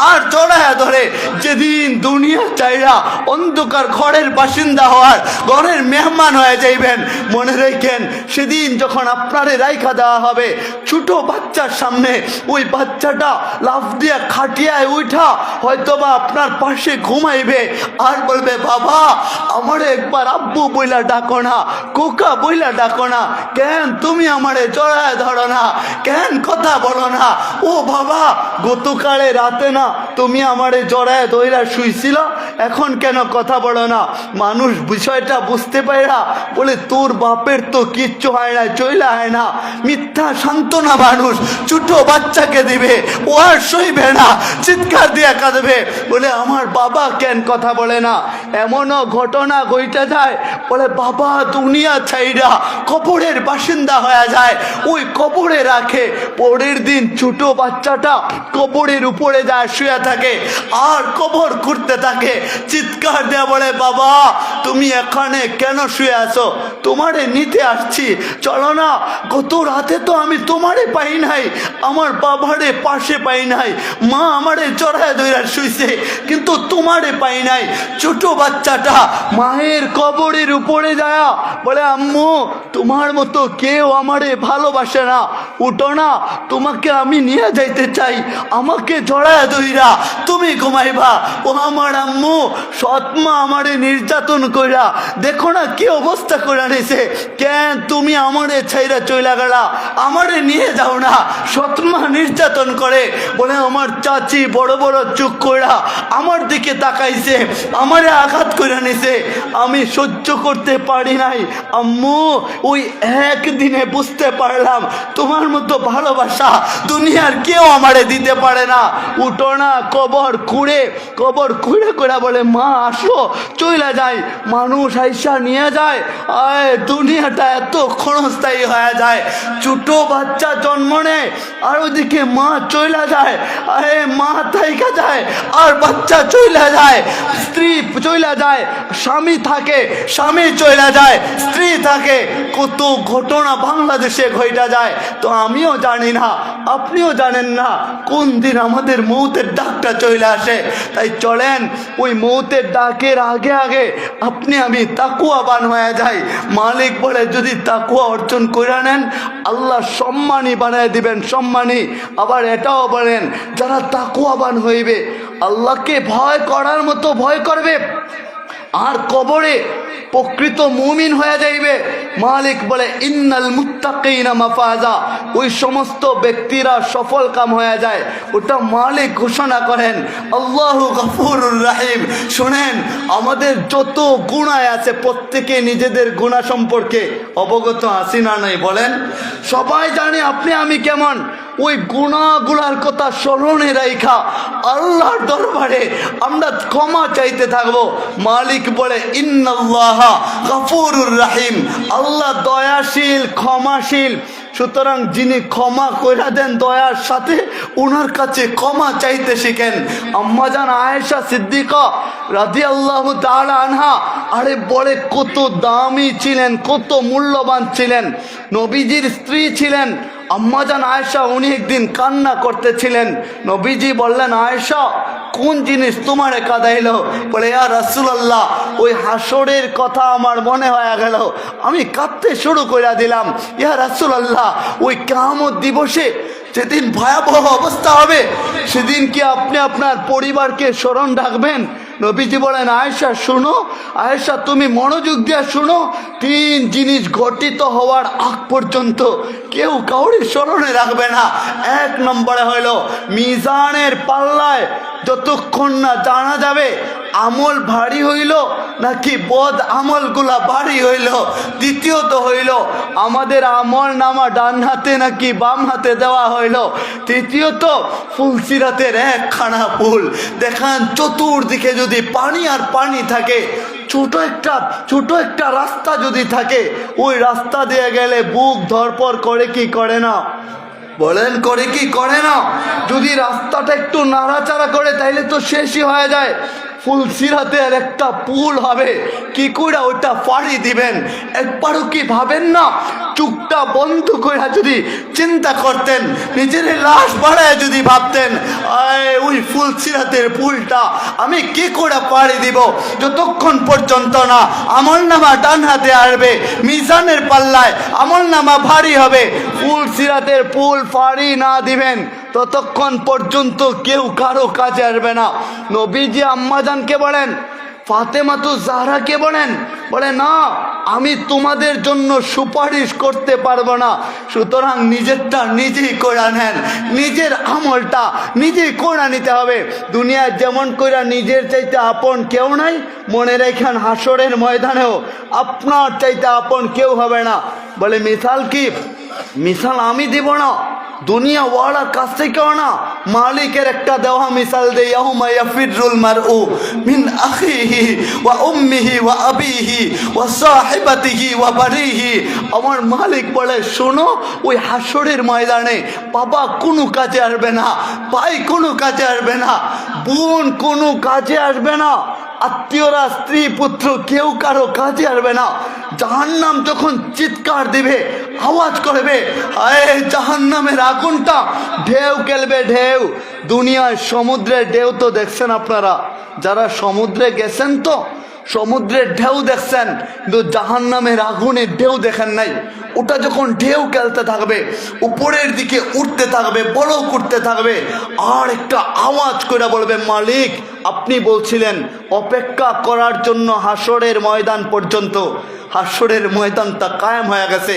আর জড়ায় ধরে। যেদিন দুনিয়া চাইরা অন্ধকার ঘরের বাসিন্দা হওয়ার, ঘরের মেহমান হয়ে যাইবেন, মনে রেখেন সেদিন যখন আপনারে রাইখা দেওয়া হবে ছোট বাচ্চার সামনে, ওই বাচ্চাটা লাফ দিয়ে খাটিয়ায় উঠা হয়তোবা আপনার পাশে ঘুমাইবে আর বলবে বাবা আমারে একবার আব্বু বইলা ডাকো না, কোকা বইলা ডাকো না, কেন তুমি আমারে জড়ায় ধরো না, কেন কথা বলো না? ও বাবা গতকালে রাতে না তুমি আমারে জড়ায় ধইরা শুইছিল, এখন কেন কথা বলো না? মানুষ বিষয়টা বুঝতে পাইরা বলে তোর বাপের তো কিচ্ছু হয় না, চইলা হয় না। মিথ্যা সান্ত্বনা মানুষ ছোট বাচ্চাকে দিবে, ও আর সইবে না, চিৎকার দিয়ে কাঁদবে, বলে আমার বাবা কেন কথা বলে না? এমনও ঘটনা ঘইটা যায়, বলে বাবা দুনিয়া ছাইরা কবরের বাসিন্দা হয়ে যায়, ওই কবরে রাখে। পরের দিন ছোট বাচ্চাটা কবরের উপরে যায় শুয়ে থাকে আর কবর খুঁড়তে থাকে, চিৎকার দেয়া বলে বাবা তুমি এখানে কেন শুয়ে আছো? তোমারে নিতে আসছি, চলো না। গত রাতে তো আমি তোমারে পাই নাই, আমার বাবারে পাশে পাই নাই, মা আমারে চড়ায় ধইরা শুইছে, কিন্তু তোমারে পাই নাই। ছোট বাচ্চাটা মায়ের কবরের উপরে যায় বলে আম্মু তোমার মতো কেউ আমারে ভালোবাসে না, উঠো না, তোমাকে আমি নিয়ে যাইতে চাই, আমাকে জড়ায় ধইরা তুমি ঘুমাইবা। ও আমার আম্মু, সৎমা আমারে নির্যাতন কইরা দেখো না কি অবস্থা করে নিছে, কেন তুমি আমারে ছাইরা চইলা গেলা, আমারে নিয়ে যাও না। সৎমা নির্যাতন করে, বলে আমার চাচি বড় বড় চোখ কইরা আমার দিকে তাকাইছে, আমারে আঘাত করে নিছে, আমি সহ্য করতে পারি নাই আম্মু, ওই একদিনে বুঝতে পারলাম তোমার মতো ভালোবাসা দুনিয়ার কেউ আমারে দিতে পারে না, উঠো না। কবর খুঁড়ে করে বলে মা আসো, চইলা যায়, মানুষ আইসা নিয়ে যায়, আয় দুনিয়াটা এত ক্ষণস্থায়ী হয়ে যায়। ছোট বাচ্চা জন্ম নেয় আর ওইদিকে মা চইলা যায়, আরে মা থাইকা যায় আর বাচ্চা চইলা যায়, স্ত্রী চইলা যায়, স্বামী থাকে, স্বামী চইলা যায়, স্ত্রী থাকে, কত ঘটনা বাংলাদেশে ঘইটা যায়। তো আমিও জানি না, আপনিও জানেন না কোন দিন আমাদের মৌতের ডাকটা চলে আসে। তাই চলেন ওই মৌতের ডাকের আগে আগে আপনি আমি তাকুয়াবান হয়ে যাই। মালিক বলে যদি তাকুয়া অর্জন করে নেন আল্লাহ সম্মানী বানায় দিবেন, সম্মানী। আবার এটাও বলেন যারা তাকুয়াবান হইবে আল্লাহকে ভয় করার মতো ভয় করবে আর কবরে প্রকৃত মুমিন হয়ে যাইবে। মালিক বলে ইন্নাল মুত্তাকিনা মাফাজা, ওই সমস্ত ব্যক্তিরা সফল কাম হয়ে যায়, ওটা মালিক ঘোষণা করেন। আল্লাহু গফুরুর রাহিম। শুনেন আমাদের যত গুনাহ আছে প্রত্যেকে নিজেদের গুনাহ সম্পর্কে অবগত আছি না নাই বলেন? সবাই জানে আপনি আমি কেমন। ওই গুনাহগুলার কথা স্মরণে রাইখা আল্লাহর দরবারে আমরা ক্ষমা চাইতে থাকবো। মালিক বলে ইন্নাল্লাহা গফুরুর রাহিম, আল্লাহ দয়াশীল ক্ষমাশীল। সুতরাং যিনি ক্ষমা কইরা দেন দয়ার সাথে, ওনার কাছে ক্ষমা চাইতে শিখেন। আম্মাজান আয়েশা সিদ্দিকা রাদিয়াল্লাহু তাআলা আনহা, আরে বলে কত দামি ছিলেন, কত মূল্যবান ছিলেন, নবীজির স্ত্রী ছিলেন। আম্মাজান আয়েশা উনি একদিন কান্না করতেছিলেন, নবীজি বললেন আয়েশা কোন জিনিস তোমারে কাঁদাইলো? বলে ইয়া রাসূলুল্লাহ ওই হাসরের কথা আমার মনে হয়ে গেল, আমি কাঁদতে শুরু করে দিলাম। ইয়া রাসূলুল্লাহ ওই কিয়ামত দিবসে যেদিন ভয়াবহ অবস্থা হবে সেদিন কি আপনি আপনার পরিবারকে স্মরণ রাখবেন? নবীজি বলেন আয়েশা শুনো, আয়েশা তুমি মনোযোগ দিয়ে শুনো, তিন জিনিস ঘটিত হওয়ার আগ পর্যন্ত কেউ কাউরি স্মরণে রাখবে না। এক নম্বরে হইল মিজানের পাল্লায় যতক্ষণ না জানা যাবে আমল ভারী হইল নাকি বদ আমলগুলা ভারী হইল? দ্বিতীয়ত হইল আমাদের আমল নামা ডান হাতে নাকি বাম হাতে দেওয়া হইল? তৃতীয়ত ফুলসিরাতের একখানা পুল দেখান, চতুর্দিকে যদি পানি আর পানি থাকে, ছোট একটা রাস্তা যদি থাকে, ওই রাস্তা দিয়ে গেলে বুক ধরপড় করে কি করে না? বলেন করে কি করে না? যদি রাস্তাটা একটু নাড়াচাড়া করে তাইলে তো শেষই হয়ে যায়। ফুলসিরাতের একটা পুল হবে, কি করে ওটা পাড়ি দিবেন একবারও কি ভাবেন না? চুপটা বন্ধ করে যদি চিন্তা করতেন, নিজের লাশ বাড়ায় যদি ভাবতেন ওই ফুলসিরাতের পুলটা আমি কি করে পাড়ি দিব, যতক্ষণ পর্যন্ত না আমলনামা ডান হাতে আসবে, মিজানের পাল্লায় আমলনামা ভারী হবে, ফুলসিরাতের পুল পাড়ি না দিবেন ততক্ষণ পর্যন্ত কেউ কারো কাজে আসবে না। নবীজি আম্মাজানকে বলেন, ফাতেমাতু জাহরাকে বলেন, বলে না আমি তোমাদের জন্য সুপারিশ করতে পারবো না, সুতরাং নিজেরটা নিজেই করে নেন, নিজের আমলটা নিজেই করে নিতে হবে। দুনিয়ায় যেমন করে নিজের চাইতে আপন কেউ নাই, মনে রেখেন হাসরের ময়দানেও আপনার চাইতে আপন কেউ হবে না। বলে মিসাল কি? মিসাল আমি দিব না, দুনিয়া ওয়ালার কাছ থেকেও না, মালিকের একটা দেওয়া মিসাল দে, ইয়াউমা ইয়াফিরুল মারউ মিন আখিহি ওয়া উম্মিহি ওয়া আবিহি ওয়া সাহিবাতিহি ওয়া বানিহি। আমার মালিক বলে শোনো, ওই হাসরের ময়দানে বাবা কোনো কাজে আসবে না, ভাই কোনো কাজে আসবে না, বোন কোনো কাজে আসবে না, আত্মীয়রা স্ত্রী পুত্র কেউ কারো কাজে আসবে না। জাহান্নাম যখন চিৎকার দিবে, আওয়াজ করবে, আয় জাহান্নামের আগুনটা ঢেউ খেলবে, ঢেউ। দুনিয়ায় সমুদ্রের ঢেউ তো দেখছেন আপনারা, যারা সমুদ্রে গেছেন তো সমুদ্রের ঢেউ দেখছেন, কিন্তু জাহান্নামের আগুনের ঢেউ দেখেন নাই। ওটা যখন ঢেউ খেলতে থাকবে, উপরের দিকে উঠতে থাকবে, বড় করতে থাকবে, আর একটা আওয়াজ করে বলবে, মালিক আপনি বলছিলেন অপেক্ষা করার জন্য হাসরের ময়দান পর্যন্ত, হাসরের ময়দানটা কায়েম হয়ে গেছে,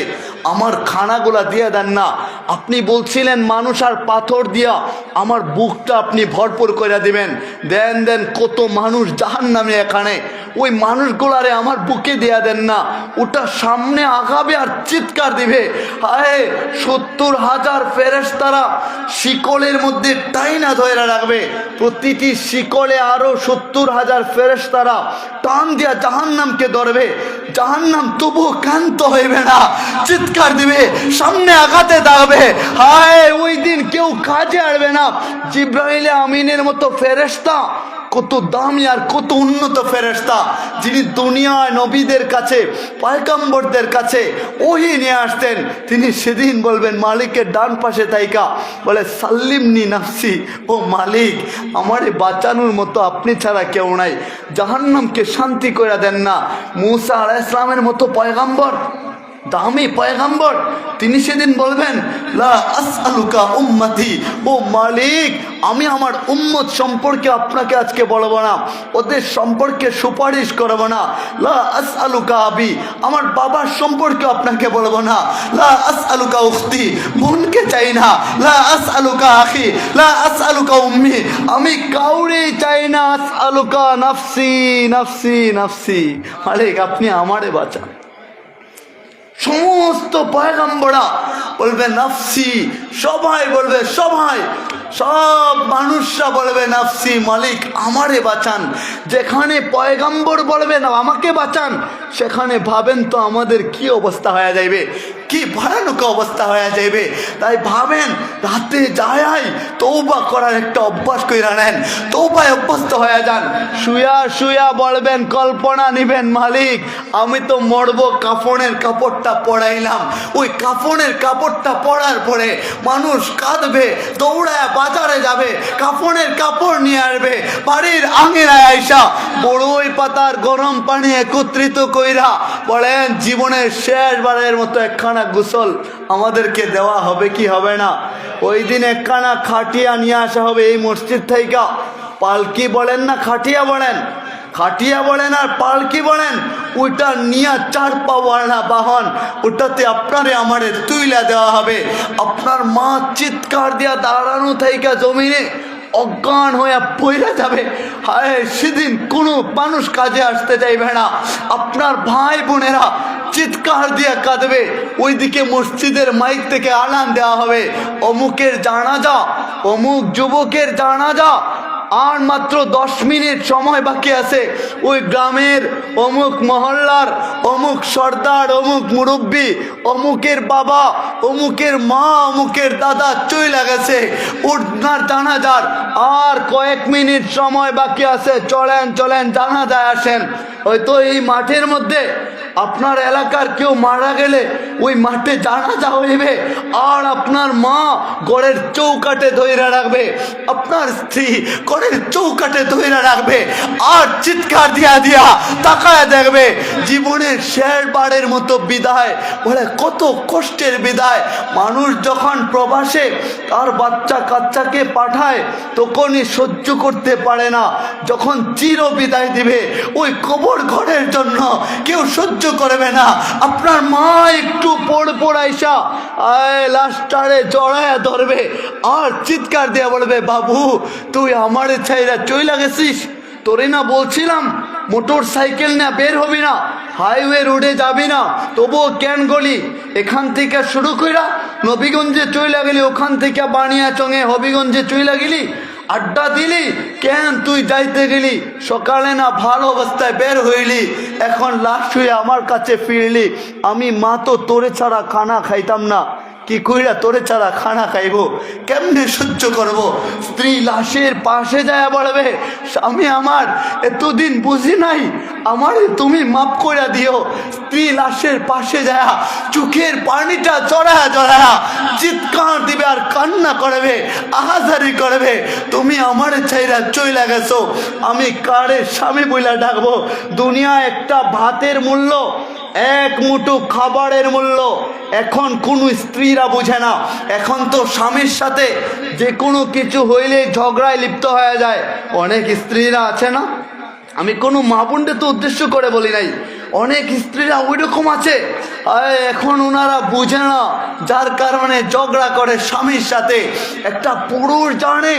আমার খানাগুলা দিয়ে দেন না। আপনি বলছিলেন মানুষ আর পাথর দিয়া আমার বুকটা আপনি ভরপুর করে দিবেন, দেন দেন কত মানুষ জাহান্নামে এখানে, ওই মানুষগুলারে আমার বুকে দিয়া দেন না। ওটা সামনে আগাবে আর চিৎকার দিবে, হায় 70,000 ফেরেশতারা শিকলের মধ্যে টাইনা ধরে রাখবে, প্রতিটি শিকলে আরো 70,000 ফেরেশতারা টান দিয়া জাহান্নামকে ধরবে। জাহান্নাম তবু ক্ষান্ত হইবে না, চিৎকার দিবে, সামনে আগাতে থাকবে। হায় ওই দিন কেউ কাজে আসবে না। জিব্রাইল আমিনের মতো ফেরেশতা, কত দামি আর কত উন্নত ফেরেশতা, যিনি দুনিয়ায় নবীদের কাছে পয়গম্বরদের কাছে ওহী নিয়ে আসতেন, তিনি সেদিন বলবেন মালিকের ডান পাশে তাইকা বলে, সাল্লিমনি নাফসি, ও মালিক আমারে বাঁচানোর মতো আপনি ছাড়া কেউ নাই, জাহান্নামকে শান্তি করে দেন না। মুসা আলাইহিস সালামের মতো পয়গম্বর, দামি পয়গম্বর, তিনি সেদিন বলবেন, লা আসআলুকা উম্মতি, ও মালিক আমি আমার উম্মত সম্পর্কে আপনাকে আজকে বলবো না, ওদের সম্পর্কে সুপারিশ করব না। লা আসআলুকা আবি, আমার বাবার সম্পর্কে আপনাকে বলবো না। লা আসআলুকা উখতি, বোনকে চাই না। লা আসআলুকা আখি, লা আসআলুকা উম্মি, আমি কাউরে চাই না। আসআলুকা নাফসি নাফসি নাফসি, মালিক আপনি আমারে বাঁচান। সমস্ত পয়গম্বররা বলবে নাফসি, সবাই বলবে, সবাই সব মানুষরা বলবে নাফসি, মালিক আমারে বাঁচান। যেখানে পয়গম্বর বলবে না আমাকে বাঁচান, সেখানে ভাবেন তো আমাদের কি অবস্থা হয়ে যাইবে, কি ভয়ানক অবস্থা হয়ে যাইবে। তাই ভাবেন রাতে যায় তওবা করার একটা অভ্যাস কইরা নেন, তওবায় অভ্যস্ত হয়ে যান। শুয়া শুয়া বলবেন, কল্পনা নিবেন, মালিক আমি তো মরবো, কাফনের কাপড়টা পরাইলাম, ওই কাফনের কাপড়টা পরার পরে মানুষ কাঁদবে, দৌড়ায় বাজারে যাবে, কাফনের কাপড় নিয়ে আসবে, বাড়ির আঙিনায় আইসা বড়ই পাতার গরম পানি একত্রিত কইরা বলেন জীবনের শেষবারের মতো একখানা গোসল আমাদেরকে দেওয়া হবে কি হবে না? ওই দিন একখানা খাটিয়া নিয়ে আসা হবে এই মসজিদ থেকে। পালকি বলেন না খাটিয়া বলেন, খাটিয়া বলেন আর পালকি বলেন, ওইটা নিয়ে 4 পাওয়ালা বাহন, ওটাতে আপনারে আমারে তুইলা দেওয়া হবে। আপনার মা চিৎকার দিয়া দাঁড়ানো থাইকা জমিনে অজ্ঞান হয়ে পড়ে যাবে। হায়, সেদিন কোনো মানুষ কাজে আসতে চাইবে না। আপনার ভাই বোনেরা চিৎকার দিয়ে কাঁদবে। ওইদিকে মসজিদের মাইক থেকে আলান দেওয়া হবে, অমুকের জানাজা, অমুক যুবকের জানাজা, আর মাত্র 10 মিনিট সময় বাকি আছে। ওই গ্রামের অমুক মহল্লার অমুক সর্দার, অমুক মুরব্বী, অমুকের বাবা, অমুকের মা, অমুকের দাদা চলে গেছে, ওনার জানাজার আর কয়েক মিনিট সময় বাকি আছে। চলেন চলেন জানাজায় আসেন। হয়তো এই মাঠের মধ্যে আপনার এলাকার কেউ মারা গেলে ওই মাঠে জানাজা হইবে, আর আপনার মা ঘরের চৌকাঠে ধইরা রাখবে, আপনার স্ত্রী ঘরের চৌকাঠে ধইরা রাখবে, আর চিৎকার দিয়া দিয়া তাকায় দেখবে জীবনের শেষবারের মতো বিদায়। বলে কত কষ্টের বিদায়। মানুষ যখন প্রবাসে তার বাচ্চা কাচ্চাকে পাঠায় তখনই সহ্য করতে পারে না, যখন চির বিদায় দিবে ওই কবর ঘরের জন্য কেউ সহ্য করবে না। আপনার মা একটু পড়াইসা লাস্টারে জড়ায় ধরবে আর চিৎকার দিয়ে বলবে, বাবু তুই আমার ছাইরা চইলা গেছিস, তোরে না বলছিলাম মোটর সাইকেল না বের হবি না, হাইওয়ে রোডে যাবি না, তবুও কেন গলি? এখান থেকে শুরু কইরা নবীগঞ্জে চইলা গেলি, ওখান থেকে বানিয়া চঙে হবিগঞ্জে চইলা গেলি, আড্ডা দিলি, কেন তুই যাইতে গেলি? সকালে না ভালো অবস্থায় বের হইলি, এখন লাশ হয়ে আমার কাছে ফিরলি। আমি মা তো তোরে ছাড়া খানা খাইতাম না, কি কইরা তোরে ছাড়া খানা খাইব, কেমনে সহ্য করব? স্ত্রী লাশের পাশে যায় বলবে, স্বামী আমার এতদিন বুঝি নাই, আমারে তুমি মাফ করে দিও। স্ত্রী লাশের পাশে যায় চোখের পানিটা চড়ায়া চড়ায়া চিৎকার দিবে আর কান্না করবে, আহাজারি করবে, তুমি আমারে ছাইরা চইলা গেছো, আমি কারে স্বামী বইলা ডাকবো? দুনিয়া একটা ভাতের মূল্য, এক মুঠো খাবারের মূল্য এখন কোন স্ত্রীরা বুঝে না। এখন তো স্বামীর সাথে যে কোনো কিছু হইলে ঝগড়ায় লিপ্ত হয়ে যায়। অনেক স্ত্রীরা আছে না, আমি কোনো মা বোনকে তো উদ্দেশ্য করে বলি নাই, অনেক স্ত্রীরা ওই রকম আছে, এখন ওনারা বুঝে না, যার কারণে ঝগড়া করে স্বামীর সাথে। একটা পুরুষ জানে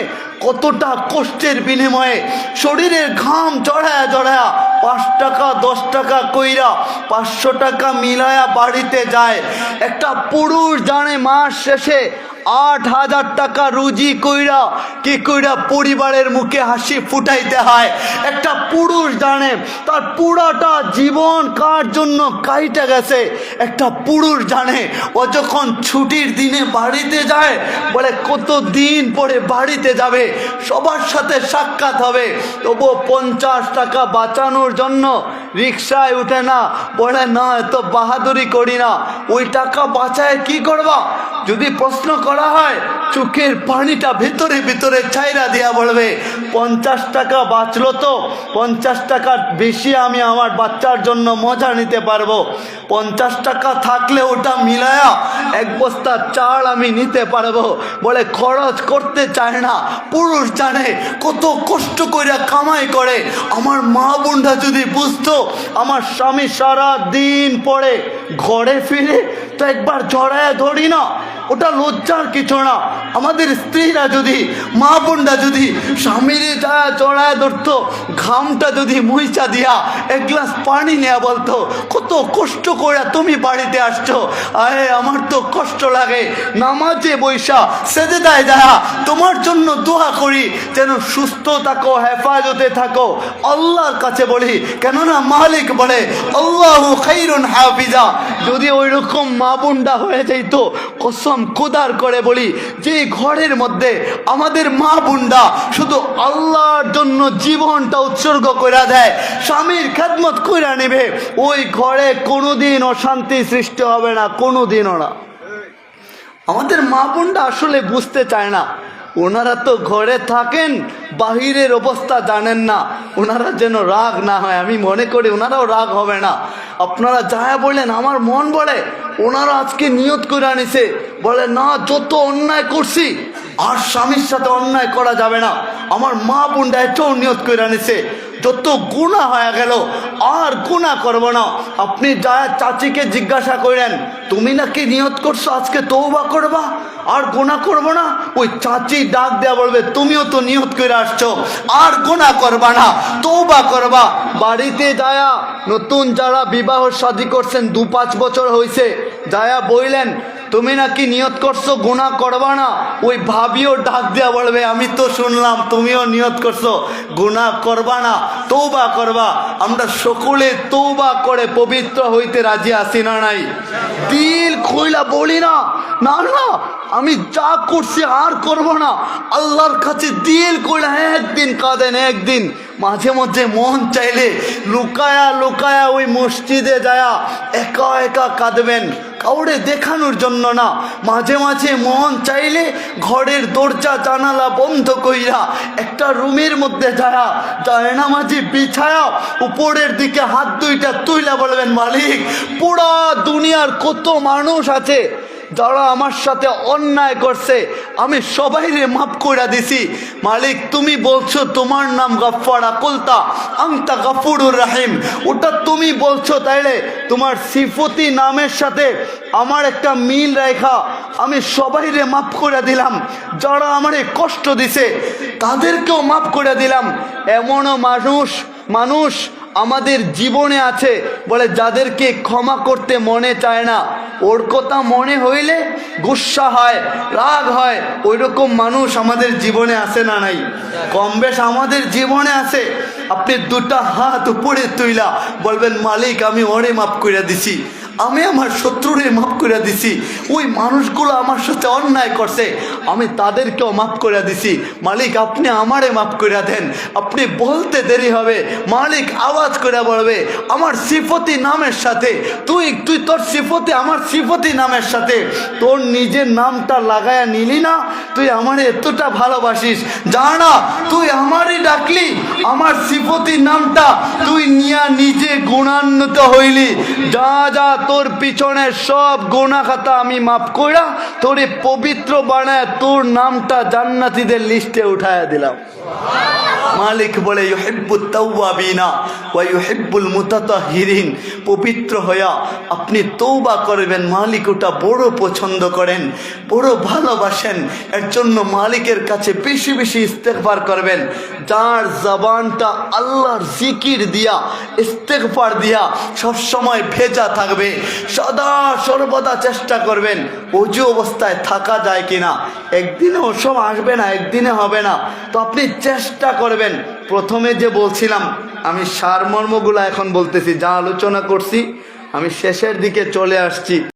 কতটা কষ্টের বিনিময়ে শরীরের ঘাম জড়ায়া জড়ায়া 5 টাকা 10 টাকা কইরা 500 টাকা মিলায়া বাড়িতে যায়। একটা পুরুষ জানে মাস শেষে 8,000 টাকা রুজি কইরা কি কইরা পরিবারের মুখে হাসি ফুটাইতে হয়। একটা পুরুষ জানে তার পুরাটা জীবন কার জন্য কাইটা গেছে। একটা পুরুষ জানে ও যখন ছুটির দিনে বাড়িতে যায়, বলে কত দিন পরে বাড়িতে যাবে, সবার সাথে সাক্ষাৎ হবে, তবু 50 টাকা বাঁচানোর জন্য রিক্সায় উঠে না, বলে না এত বাহাদুরি করি না, ওই টাকা বাঁচায় কি করবা? যদি প্রশ্ন করা হয় চোখের পানিটা ভিতরে ভিতরে ছাইরা দিয়া বলবে, 50 টাকা বাঁচলো তো 50 টাকার বেশি আমি আমার বাচ্চার জন্য মজা নিতে পারবো, 50 টাকা থাকলে ওটা মিলায়া 1 বস্তা চাল আমি নিতে পারবো, বলে খরচ করতে চায় না। পুরুষ জানে কত কষ্ট করে কামাই করে। আমার মা বোনরা যদি বুঝতো আমার স্বামী সারা দিন পরে ঘরে ফিরে তো একবার জড়ায় ধরি না, ওটা লজ্জার কিছু না। আমাদের স্ত্রীরা যদি, মা বোনরা যদি স্বামীর জড়ায় ধরতো, ঘামটা যদি মুইচা দিয়া 1 গ্লাস পানি নেওয়া বলতো, কত কষ্ট করে তুমি বাড়িতে আসছো, আরে আমার তো কষ্ট লাগে, নামাজে বৈশা সেজদায় যায় তোমার জন্য দোয়া করি যেন সুস্থ থাকো, হেফাজতে থাকো, আল্লাহর কাছে বলি, কেননা মালিক বলে আল্লাহু খাইরুন হাফিজা। যদি ওই রকম মা বোনরা হয়ে যাইত, কসম খোদার করে বলি, যে ঘরের মধ্যে আমাদের মা বোনরা শুধু আল্লাহর জন্য জীবনটা উৎসর্গ করে দেয়, স্বামীর খেদমত করে নেবে, ওই ঘরে কোনোদিন অশান্তি সৃষ্টি হবে না, কোনোদিনও না। আমাদের মা বোনরা আসলে বুঝতে চায় না, ওনারা তো ঘরে থাকেন, বাহিরের অবস্থা জানেন না, ওনারা যেন রাগ না হয়। আমি মনে করি ওনারাও রাগ হবে না। আপনারা যা বললেন আমার মন বলে ওনারা আজকে নিয়ত করে আনিছে, বলে না যত অন্যায় করছি আর স্বামীর সাথে অন্যায় করা যাবে না। আমার মা বোনরা এটাও নিয়ত করে আনিছে, যত গুনাহ হয়ে গেল আর গুনাহ করব না। আপনি যা চাচিকে জিজ্ঞাসা করেন, তুমি নাকি নিয়ত করছো আজকে তওবা করবা আর গুনাহ করব না? ওই চাচি ডাক দেয়া বলবে, তুমিও তো নিয়ত করে আসছো আর গুনাহ করবা না, তওবা করবা। বাড়িতে যায়া নতুন যারা বিবাহ শাদী করছেন 2-5 বছর হয়েছে, যায়া বললেন তুমি নাকি নিয়ত করছো গুনাহ করবা না, ওই ভাবিও ডাক দেয়া বলবে, আমি তো শুনলাম তুমিও নিয়ত করছো গুনাহ করবা না, তওবা করবা। আমরা সকলে তওবা করে পবিত্র হইতে রাজি আছি না নাই? দিল খুইলা বলি না, না না আমি যা করছি আর করব না, আল্লাহর কাছে দিল খুইলা একদিন কাঁদেন, একদিন মাঝে মধ্যে মন চাইলে লুকায়া লুকায়া ওই মসজিদে যায়া একা একা কাঁদবেন, কাউরে দেখানোর জন্য না। মাঝে মাঝে মন চাইলে ঘরের দরজা জানালা বন্ধ কইরা একটা রুমের মধ্যে যায়া জায়নামাজি বিছায়া উপরের দিকে হাত দুইটা তুইলা বলবেন, মালিক পুরা দুনিয়ার কত মানুষ আছে যারা আমার সাথে অন্যায় করছে, আমি সবাইরে মাফ করে দিছি। মালিক তুমি বলছো তোমার নাম গাফফারা, কুলতা আনতা গাফুরুর রহিম, ওটা তুমি বলছো, তাইলে তোমার সিফতি নামের সাথে আমার একটা মিল রেখা আমি সবাইরে মাফ করে দিলাম। যারা আমারে কষ্ট দিছে তাদেরকেও মাফ করে দিলাম। এমনও মানুষ আমাদের জীবনে আছে বলে যাদেরকে ক্ষমা করতে মনে চায় না, ওর কথা মনে হইলে গুসা হয়, রাগ হয়। ওই রকম মানুষ আমাদের জীবনে আছে না নাই? কম বেশ আমাদের জীবনে আছে। আপনি দুটা হাত উপরে তুইলা বলবেন, মালিক আমি ওরে মাফ করে দিছি, আমি আমার শত্রুরে মাফ করে দিছি, ওই মানুষগুলো আমার সাথে অন্যায় করছে আমি তাদেরকেও মাফ করে দিছি, মালিক আপনি আমারে মাফ করে দেন। আপনি বলতে দেরি হবে, মালিক আওয়াজ করে বলবে, আমার সিফতি নামের সাথে তুই তোর সিফতি আমার সিফতি নামের সাথে তোর নিজের নামটা লাগায়া নিলি না, তুই আমারে এতটা ভালোবাসিস, জানা তুই আমারই ডাকলি, আমার সিফতি নামটা তুই নিয়া নিজে গুণান্বিত হইলি, যা যা তোর পিছনের সব গুনাহ খাতা আমি মাফ কইরা তোরে পবিত্র বানায় তোর নামটা জান্নাতীদের লিস্টে উঠায়া দিলাম। মালিক বলে, ইউহিব্বুত তাওয়াবিনা ওয়া ইউহিব্বুল মুতাতাহহিরিন, পবিত্র হইয়া আপনি তওবা করবেন, মালিক ওটা বড় পছন্দ করেন, বড় ভালোবাসেন। এর জন্য মালিকের কাছে বেশি বেশি ইস্তেগফার করবেন। যার জবানটা আল্লাহর জিকির দিয়া ইস্তেগফার দিয়া সব সময় ভেজা থাকবে, সদা সর্বদা চেষ্টা করবেন ওযু অবস্থায় থাকা যায় কিনা। একদিনে ওসব আসবে না, একদিনে হবে না, তো আপনি চেষ্টা করবেন। প্রথমে যে বলছিলাম, আমি সারমর্মগুলো এখন বলতেছি, যা আলোচনা করছি আমি শেষের দিকে চলে আসছি।